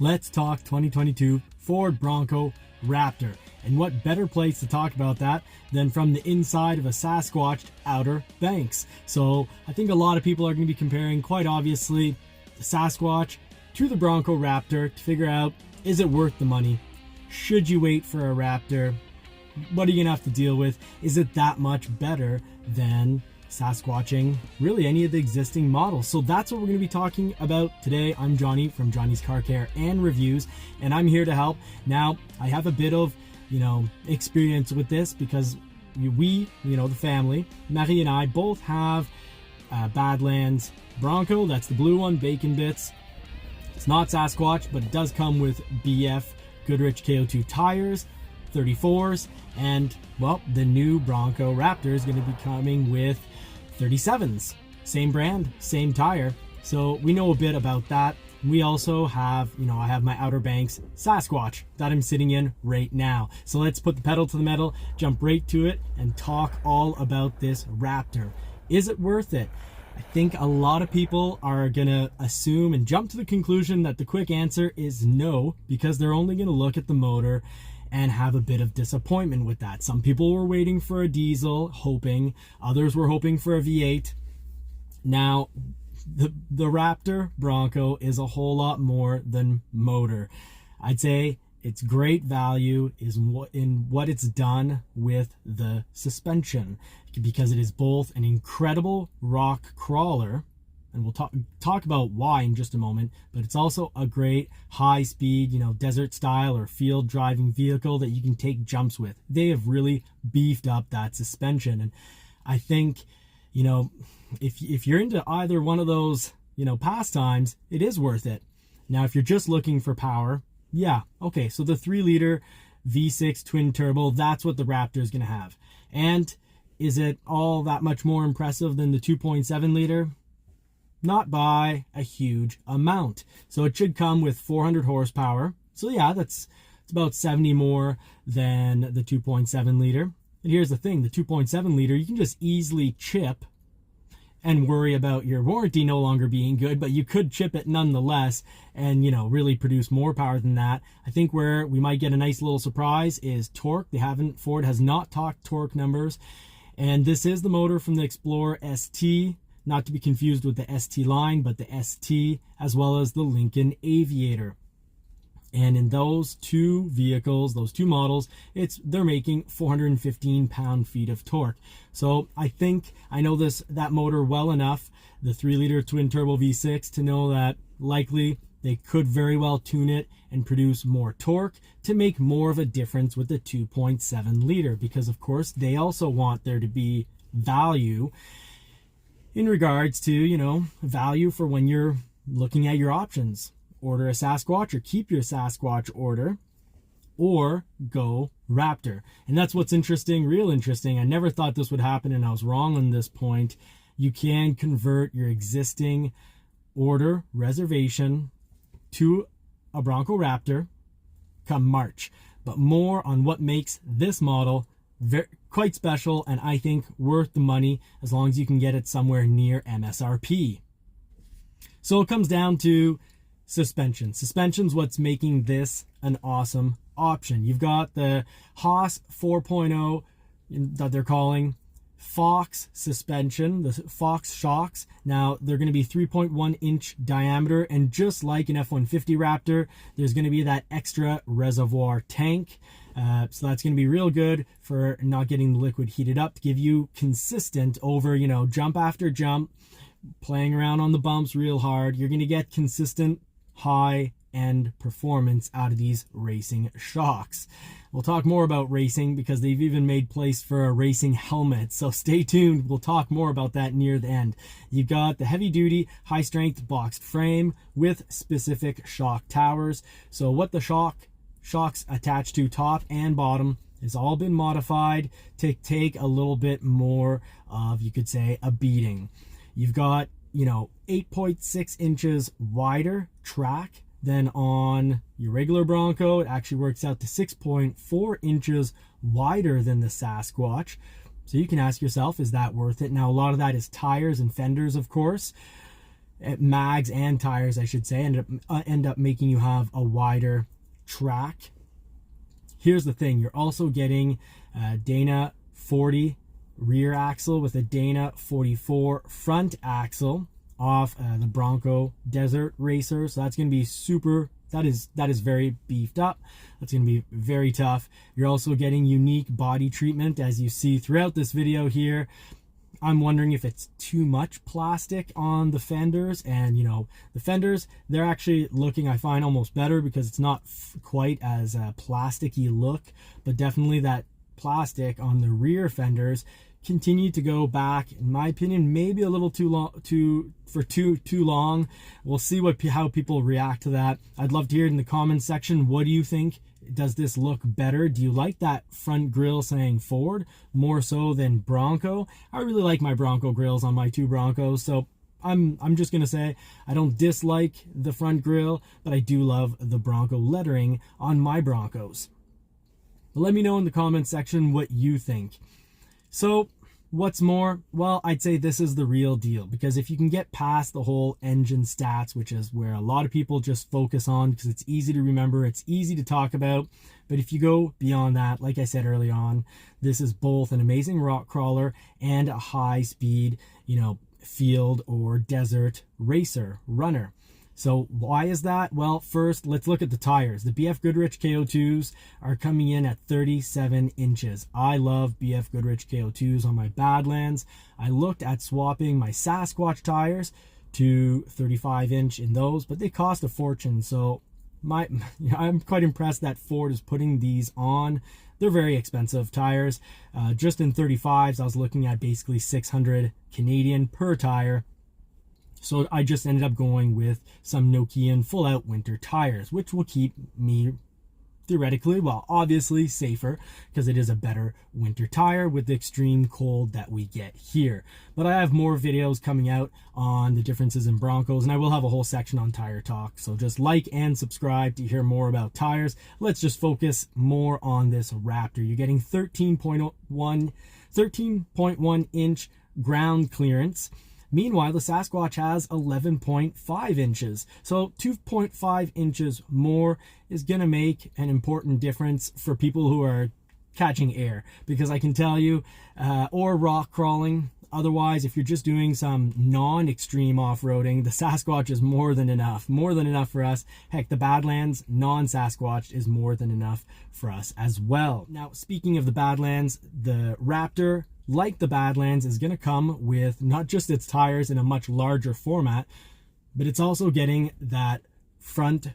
Let's talk 2022 Ford Bronco Raptor. And what better place to talk about that than from the inside of a Sasquatch Outer Banks. So I think a lot of people are going to be comparing, quite obviously, the Sasquatch to the Bronco Raptor to figure out, is it worth the money? Should you wait for a Raptor? What are you going to have to deal with? Is it that much better than Sasquatching really any of the existing models? So that's what we're going to be talking about today. I'm Johnny from Johnny's Car Care and Reviews, and I'm here to help. Now, I have a bit of, experience with this because we, the family, Marie and I both have Badlands Bronco. That's the blue one, Bacon Bits. It's not Sasquatch, but it does come with BF Goodrich KO2 tires, 34s, and well, the new Bronco Raptor is going to be coming with 37s. Same brand, same tire. So we know a bit about that. We also have, I have my Outer Banks Sasquatch that I'm sitting in right now. So let's put the pedal to the metal, jump right to it, and talk all about this Raptor. Is it worth it? I think a lot of people are going to assume and jump to the conclusion that the quick answer is no, because they're only going to look at the motor and have a bit of disappointment with that. Some people were waiting for a diesel, hoping. Others were hoping for a V8. Now, the Raptor Bronco is a whole lot more than motor. I'd say its great value is in what it's done with the suspension, because it is both an incredible rock crawler, and we'll talk about why in just a moment, but it's also a great high-speed, desert style or field driving vehicle that you can take jumps with. They have really beefed up that suspension, and I think, if you're into either one of those, pastimes, it is worth it. Now, if you're just looking for power, yeah, okay, so the 3-liter V6 twin turbo, that's what the Raptor is going to have. And is it all that much more impressive than the 2.7 liter? Not by a huge amount. So it should come with 400 horsepower. So yeah, it's about 70 more than the 2.7 liter. And here's the thing, the 2.7 liter, you can just easily chip and worry about your warranty no longer being good, but you could chip it nonetheless and, really produce more power than that. I think where we might get a nice little surprise is torque. Ford has not talked torque numbers. And this is the motor from the Explorer ST, not to be confused with the ST line, but the ST, as well as the Lincoln Aviator. And in those two vehicles, those two models, they're making 415 pound-feet of torque. So I think I know that motor well enough, the 3-liter twin-turbo V6, to know that likely they could very well tune it and produce more torque to make more of a difference with the 2.7 liter, because of course they also want there to be value in regards to, value for when you're looking at your options. Order a Sasquatch or keep your Sasquatch order, or go Raptor. And that's what's interesting, real interesting. I never thought this would happen, and I was wrong on this point. You can convert your existing order reservation to a Bronco Raptor come March. But more on what makes this model quite special, and I think worth the money as long as you can get it somewhere near MSRP. So it comes down to suspension. Suspension's what's making this an awesome option. You've got the Haas 4.0 that they're calling Fox suspension, the Fox shocks. Now, they're going to be 3.1 inch diameter, and just like an F-150 Raptor, there's going to be that extra reservoir tank. So that's going to be real good for not getting the liquid heated up, to give you consistent over, jump after jump, playing around on the bumps real hard. You're going to get consistent high-end performance out of these racing shocks. We'll talk more about racing because they've even made place for a racing helmet. So stay tuned. We'll talk more about that near the end. You've got the heavy-duty, high-strength boxed frame with specific shock towers. So what the shocks attached to top and bottom has all been modified to take a little bit more of, you could say, a beating. You've got 8.6 inches wider track than on your regular Bronco. It actually works out to 6.4 inches wider than the Sasquatch. So you can ask yourself, is that worth it? Now, a lot of that is tires and fenders, of course. mags and tires, I should say, end up making you have a wider track. Here's the thing, you're also getting Dana 40 rear axle with a Dana 44 front axle off the Bronco Desert Racer. So that's going to be super, that is very beefed up. That's going to be very tough. You're also getting unique body treatment, as you see throughout this video here. I'm wondering if it's too much plastic on the fenders, and you know, the fenders, they're actually looking, I find, almost better because it's not quite as plasticky look, but definitely that plastic on the rear fenders continue to go back, in my opinion, maybe a little too long, too long. We'll see how people react to that. I'd love to hear it in the comments section. What do you think? Does this look better? Do you like that front grille saying Ford more so than Bronco? I really like my Bronco grills on my two Broncos, so I'm just gonna say I don't dislike the front grille, but I do love the Bronco lettering on my Broncos. But let me know in the comments section what you think. So what's more, well, I'd say this is the real deal, because if you can get past the whole engine stats, which is where a lot of people just focus on because it's easy to remember, it's easy to talk about, but if you go beyond that, like I said early on, this is both an amazing rock crawler and a high speed, you know, field or desert racer runner. So why is that? Well, first, let's look at the tires. The BF Goodrich KO2s are coming in at 37 inches. I love BF Goodrich KO2s on my Badlands. I looked at swapping my Sasquatch tires to 35 inch in those, but they cost a fortune. So I'm quite impressed that Ford is putting these on. They're very expensive tires. Just in 35s, I was looking at basically 600 Canadian per tire. So I just ended up going with some Nokian full-out winter tires, which will keep me theoretically, well, obviously safer, because it is a better winter tire with the extreme cold that we get here. But I have more videos coming out on the differences in Broncos, and I will have a whole section on tire talk. So just like and subscribe to hear more about tires. Let's just focus more on this Raptor. You're getting 13.1 inch ground clearance. Meanwhile, the Sasquatch has 11.5 inches. So 2.5 inches more is going to make an important difference for people who are catching air. Because I can tell you, or rock crawling, otherwise, if you're just doing some non-extreme off-roading, the Sasquatch is more than enough. More than enough for us. Heck, the Badlands non-Sasquatch is more than enough for us as well. Now, speaking of the Badlands, the Raptor, like the Badlands, is going to come with not just its tires in a much larger format, but it's also getting that front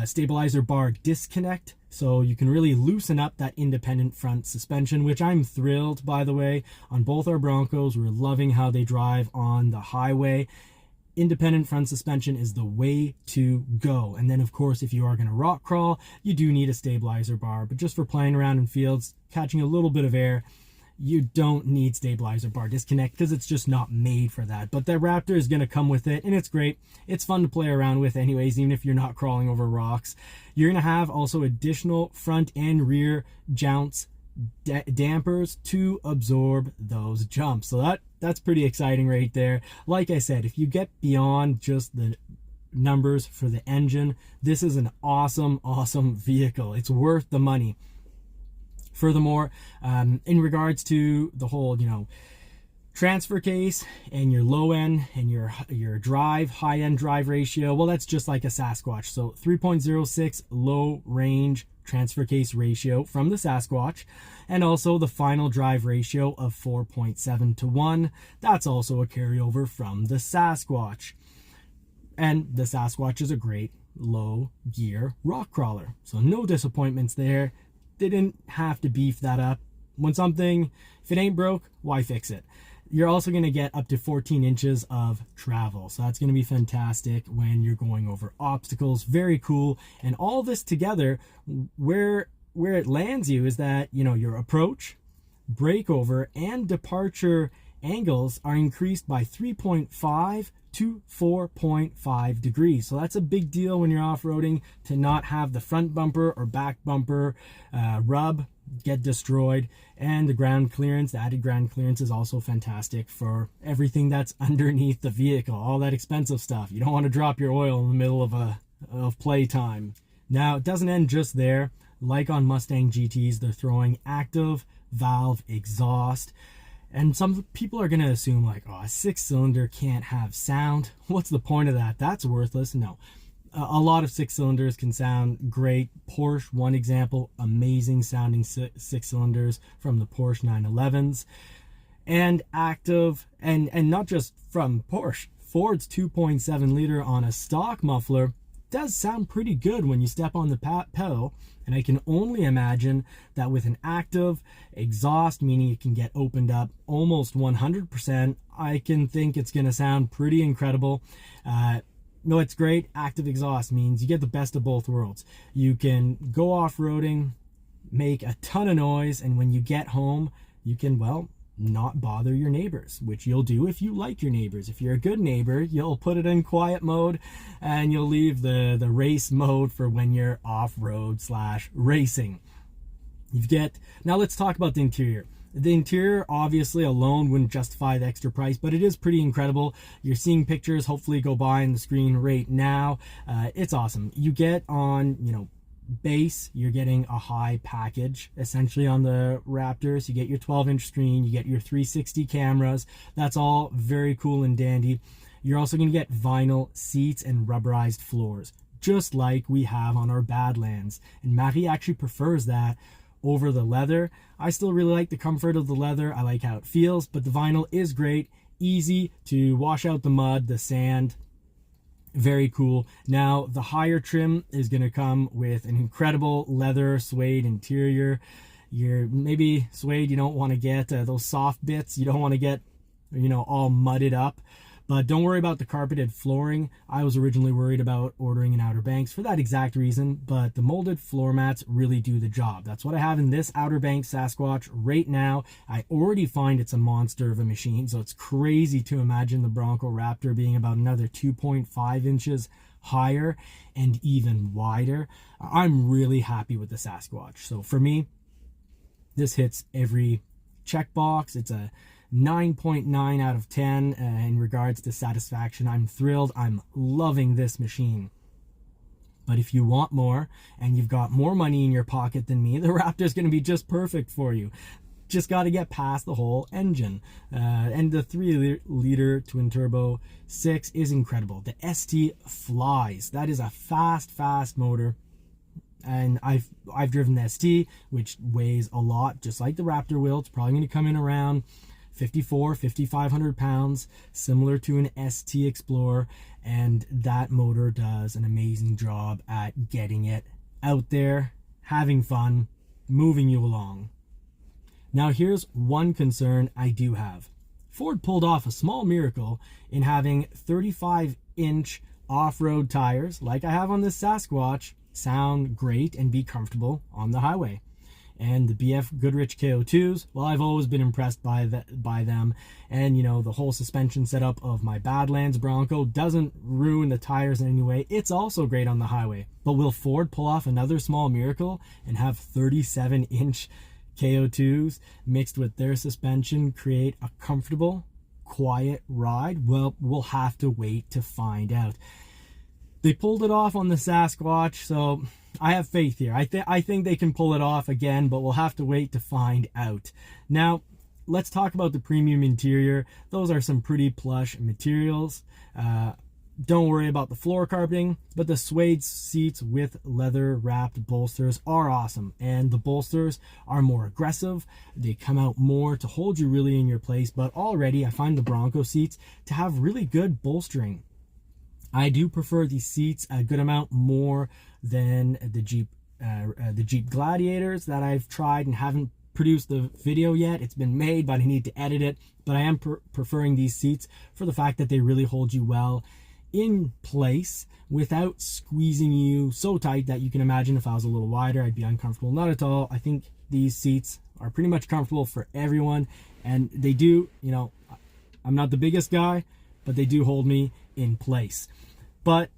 stabilizer bar disconnect, so you can really loosen up that independent front suspension, which I'm thrilled, by the way, on both our Broncos. We're loving how they drive on the highway. Independent front suspension is the way to go. And then, of course, if you are going to rock crawl, you do need a stabilizer bar, but just for playing around in fields, catching a little bit of air, you don't need stabilizer bar disconnect because it's just not made for that. But the Raptor is going to come with it, and it's great. It's fun to play around with anyways, even if you're not crawling over rocks. You're going to have also additional front and rear jounce dampers to absorb those jumps. So that's pretty exciting right there. Like I said, if you get beyond just the numbers for the engine, this is an awesome vehicle. It's worth the money. Furthermore, in regards to the whole, you know, transfer case and your low end and your high end drive ratio, well, that's just like a Sasquatch. So 3.06 low range transfer case ratio from the Sasquatch, and also the final drive ratio of 4.7 to 1. That's also a carryover from the Sasquatch. And the Sasquatch is a great low gear rock crawler. So no disappointments there. They didn't have to beef that up. When something, if it ain't broke, why fix it? You're also going to get up to 14 inches of travel. So that's going to be fantastic when you're going over obstacles. Very cool. And all this together, where it lands you is that, you know, your approach, breakover, and departure angles are increased by 3.5 to 4.5 degrees. So that's a big deal when you're off-roading, to not have the front bumper or back bumper rub, get destroyed. And the ground clearance, the added ground clearance, is also fantastic for everything that's underneath the vehicle, all that expensive stuff. You don't want to drop your oil in the middle of playtime. Now, it doesn't end just there. Like on Mustang GTs, they're throwing active valve exhaust. And some people are going to assume like, oh, a 6-cylinder can't have sound. What's the point of that? That's worthless. No. A lot of 6-cylinders can sound great. Porsche, one example, amazing sounding 6-cylinders from the Porsche 911s. And active, and not just from Porsche. Ford's 2.7 liter on a stock muffler does sound pretty good when you step on the pedal, and I can only imagine that with an active exhaust, meaning it can get opened up almost 100%, I can think it's going to sound pretty incredible. No, it's great. Active exhaust means you get the best of both worlds. You can go off-roading, make a ton of noise, and when you get home, you can, well, not bother your neighbors, which you'll do if you like your neighbors. If you're a good neighbor, you'll put it in quiet mode, and you'll leave the race mode for when you're off-road / racing. Now let's talk about the interior. The interior, obviously, alone wouldn't justify the extra price, but it is pretty incredible. You're seeing pictures, hopefully go by on the screen right now. It's awesome. You get on, base, you're getting a high package essentially on the Raptors. You get your 12-inch screen, you get your 360 cameras. That's all very cool and dandy. You're also going to get vinyl seats and rubberized floors, just like we have on our Badlands. And Marie actually prefers that over the leather. I still really like the comfort of the leather. I like how it feels, but the vinyl is great. Easy to wash out the mud, the sand. Very cool. Now, the higher trim is going to come with an incredible leather suede interior. Maybe suede, you don't want to get those soft bits. You don't want to get, all mudded up. But don't worry about the carpeted flooring. I was originally worried about ordering an Outer Banks for that exact reason, but the molded floor mats really do the job. That's what I have in this Outer Banks Sasquatch right now. I already find it's a monster of a machine, so it's crazy to imagine the Bronco Raptor being about another 2.5 inches higher and even wider. I'm really happy with the Sasquatch. So for me, this hits every checkbox. It's a 9.9 out of 10 in regards to satisfaction. I'm thrilled. I'm loving this machine. But if you want more and you've got more money in your pocket than me, the Raptor's going to be just perfect for you. Just got to get past the whole engine. And the 3-liter twin turbo 6 is incredible. The ST flies. That is a fast motor. And I've driven the ST, which weighs a lot, just like the Raptor will. It's probably going to come in around 5,500 pounds, similar to an ST Explorer, and that motor does an amazing job at getting it out there, having fun, moving you along. Now here's one concern I do have. Ford pulled off a small miracle in having 35-inch off-road tires, like I have on this Sasquatch, sound great and be comfortable on the highway. And the BF Goodrich KO2s, well, I've always been impressed by them. And, the whole suspension setup of my Badlands Bronco doesn't ruin the tires in any way. It's also great on the highway. But will Ford pull off another small miracle and have 37-inch KO2s mixed with their suspension create a comfortable, quiet ride? Well, we'll have to wait to find out. They pulled it off on the Sasquatch, so I have faith here. I think they can pull it off again, but we'll have to wait to find out. Now, let's talk about the premium interior. Those are some pretty plush materials. Don't worry about the floor carpeting, but the suede seats with leather wrapped bolsters are awesome. And the bolsters are more aggressive. They come out more to hold you really in your place, but already I find the Bronco seats to have really good bolstering. I do prefer these seats a good amount more than the Jeep Gladiators that I've tried and haven't produced the video yet. It's been made, but I need to edit it. But I am preferring these seats for the fact that they really hold you well in place without squeezing you so tight that you can imagine if I was a little wider, I'd be uncomfortable. Not at all. I think these seats are pretty much comfortable for everyone. And they do, you know, I'm not the biggest guy, but they do hold me in place. But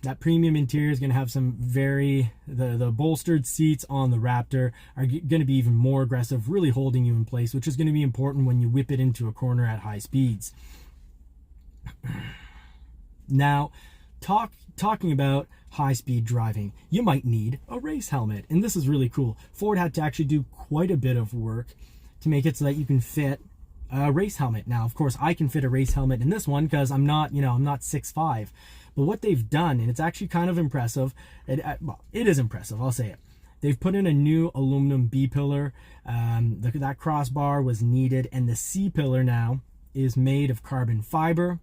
that premium interior is going to have some the bolstered seats on the Raptor are going to be even more aggressive, really holding you in place, which is going to be important when you whip it into a corner at high speeds. Now, talking about high-speed driving, you might need a race helmet, and this is really cool. Ford had to actually do quite a bit of work to make it so that you can fit a race helmet. Now, of course, I can fit a race helmet in this one because I'm not 6'5". But what they've done, and it's actually kind of impressive, well, it is impressive, I'll say it. They've put in a new aluminum B-pillar. That crossbar was needed, and the C-pillar now is made of carbon fiber.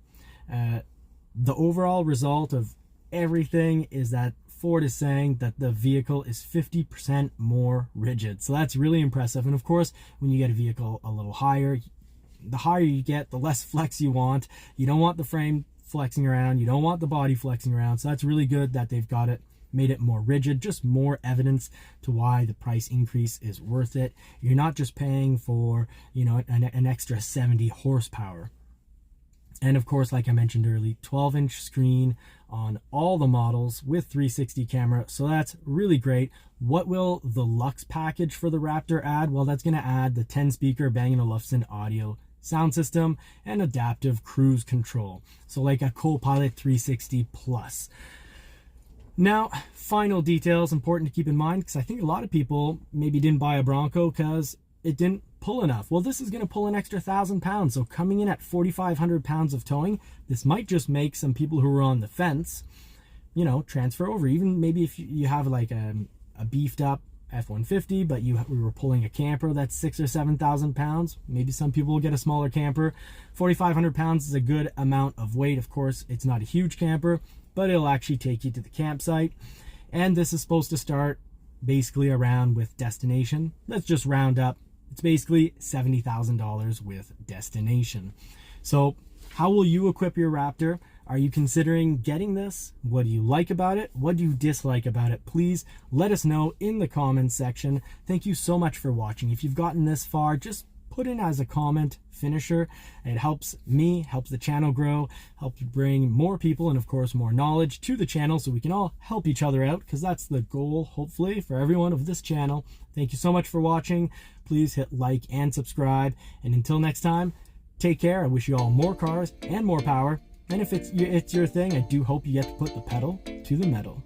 The overall result of everything is that Ford is saying that the vehicle is 50% more rigid. So that's really impressive. And of course, when you get a vehicle a little higher, the higher you get, the less flex you want. You don't want the frame flexing around, you don't want the body flexing around. So that's really good that they've got it, made it more rigid, just more evidence to why the price increase is worth it. You're not just paying for, you know, an extra 70 horsepower. And of course, like I mentioned earlier, 12-inch screen on all the models with 360 camera. So that's really great. What will the Luxe package for the Raptor add? Well, that's going to add the 10-speaker Bang & Olufsen audio sound system and adaptive cruise control. So like a Copilot 360 Plus. Now, final details important to keep in mind, because I think a lot of people maybe didn't buy a Bronco because it didn't pull enough. Well, this is going to pull an extra 1,000 pounds. So coming in at 4,500 pounds of towing, this might just make some people who are on the fence, you know, transfer over. Even maybe if you have like a beefed up F-150, but we were pulling a camper that's 6,000 or 7,000 pounds. Maybe some people will get a smaller camper. 4,500 pounds is a good amount of weight. Of course, it's not a huge camper, but it'll actually take you to the campsite. And this is supposed to start basically around with destination. Let's just round up. It's basically $70,000 with destination. So how will you equip your Raptor? Are you considering getting this? What do you like about it? What do you dislike about it? Please let us know in the comments section. Thank you so much for watching. If you've gotten this far, just put in as a comment finisher. It helps me, helps the channel grow, helps bring more people and of course more knowledge to the channel so we can all help each other out, because that's the goal, hopefully, for everyone of this channel. Thank you so much for watching. Please hit like and subscribe. And until next time, take care. I wish you all more cars and more power. And if it's your thing, I do hope you get to put the pedal to the metal.